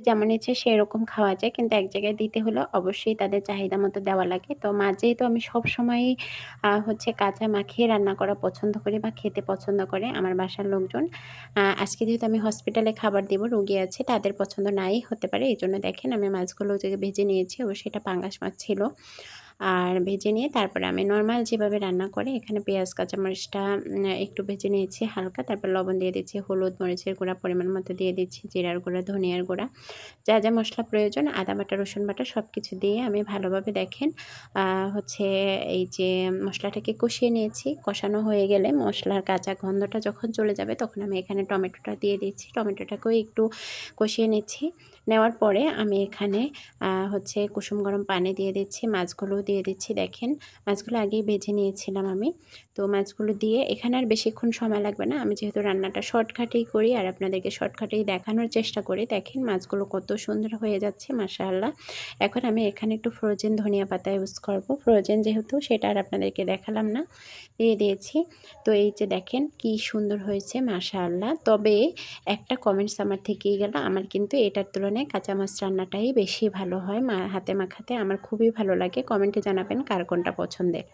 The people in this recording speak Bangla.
যেমন ইচ্ছে সেরকম খাওয়া যায়। কিন্তু এক জায়গায় দিতে হলে অবশ্যই তাদের চাহিদা মতো দেওয়া লাগে। তো মাছ যেহেতু আমি সবসময়ই হচ্ছে কাঁচা মাখিয়ে রান্না করা পছন্দ করি বা খেতে পছন্দ করে আমার বাসার লোকজন। আজকে যেহেতু আমি হসপিটালে খাবার দেব, রোগী আছে, তাদের পছন্দ নাই হতে পারে। এজন্য দেখেন আমি মাছগুলো যে ভেজে নিয়েছি, অবশ্যই এটা পাঙ্গাস মাছ ছিল। আর ভেজে নিয়ে তারপরে আমি নরমাল যেভাবে রান্না করি এখানে পেঁয়াজ কাঁচামরিচটা একটু ভেজে নিয়েছি হালকা। তারপর লবণ দিয়ে দিচ্ছি, হলুদ, মরিচের গুঁড়া পরিমাণ মতো দিয়ে দিচ্ছি, জিরার গুঁড়া, ধনিয়ার গুঁড়া, যা যা মশলা প্রয়োজন, আদা বাটা, রসুন বাটা সব কিছু দিয়ে আমি ভালোভাবে দেখেন হচ্ছে এই যে মশলাটাকে কষিয়ে নিয়েছি। কষানো হয়ে গেলে মশলার কাঁচা গন্ধটা যখন চলে যাবে তখন আমি এখানে টমেটোটা দিয়ে দিচ্ছি। টমেটোটাকেও একটু কষিয়ে নিচ্ছি। নেওয়ার পরে আমি এখানে হচ্ছে কুসুম গরম পানি দিয়ে দিচ্ছি, মাছগুলোও দিয়ে দিচ্ছি। দেখেন মাছগুলো আগেই ভেজে নিয়েছিলাম আমি। তো মাছগুলো দিয়ে এখানে আর বেশিক্ষণ সময় লাগবে না। আমি যেহেতু রান্নাটা শর্টকাটেই করি আর আপনাদেরকে শর্টকাটেই দেখানোর চেষ্টা করি। দেখেন মাছগুলো কত সুন্দর হয়ে যাচ্ছে মাশাআল্লাহ। এখন আমি এখানে একটু ফ্রোজেন ধনিয়া পাতা ইউজ করব। ফ্রোজেন যেহেতু সেটা আর আপনাদেরকে দেখালাম না, দিয়ে দিয়েছি। তো এই যে দেখেন কি সুন্দর হয়েছে মাশাআল্লাহ। তবে একটা কমেন্টস আমার থেকেই গেল, আমার কিন্তু এটার তুলনায় কাঁচা মাছ রান্নাটাই বেশি ভালো হয় হাতে মাখাতে। আমার খুবই ভালো লাগে। কমেন্টে জানাবেন কার কোনটা পছন্দের।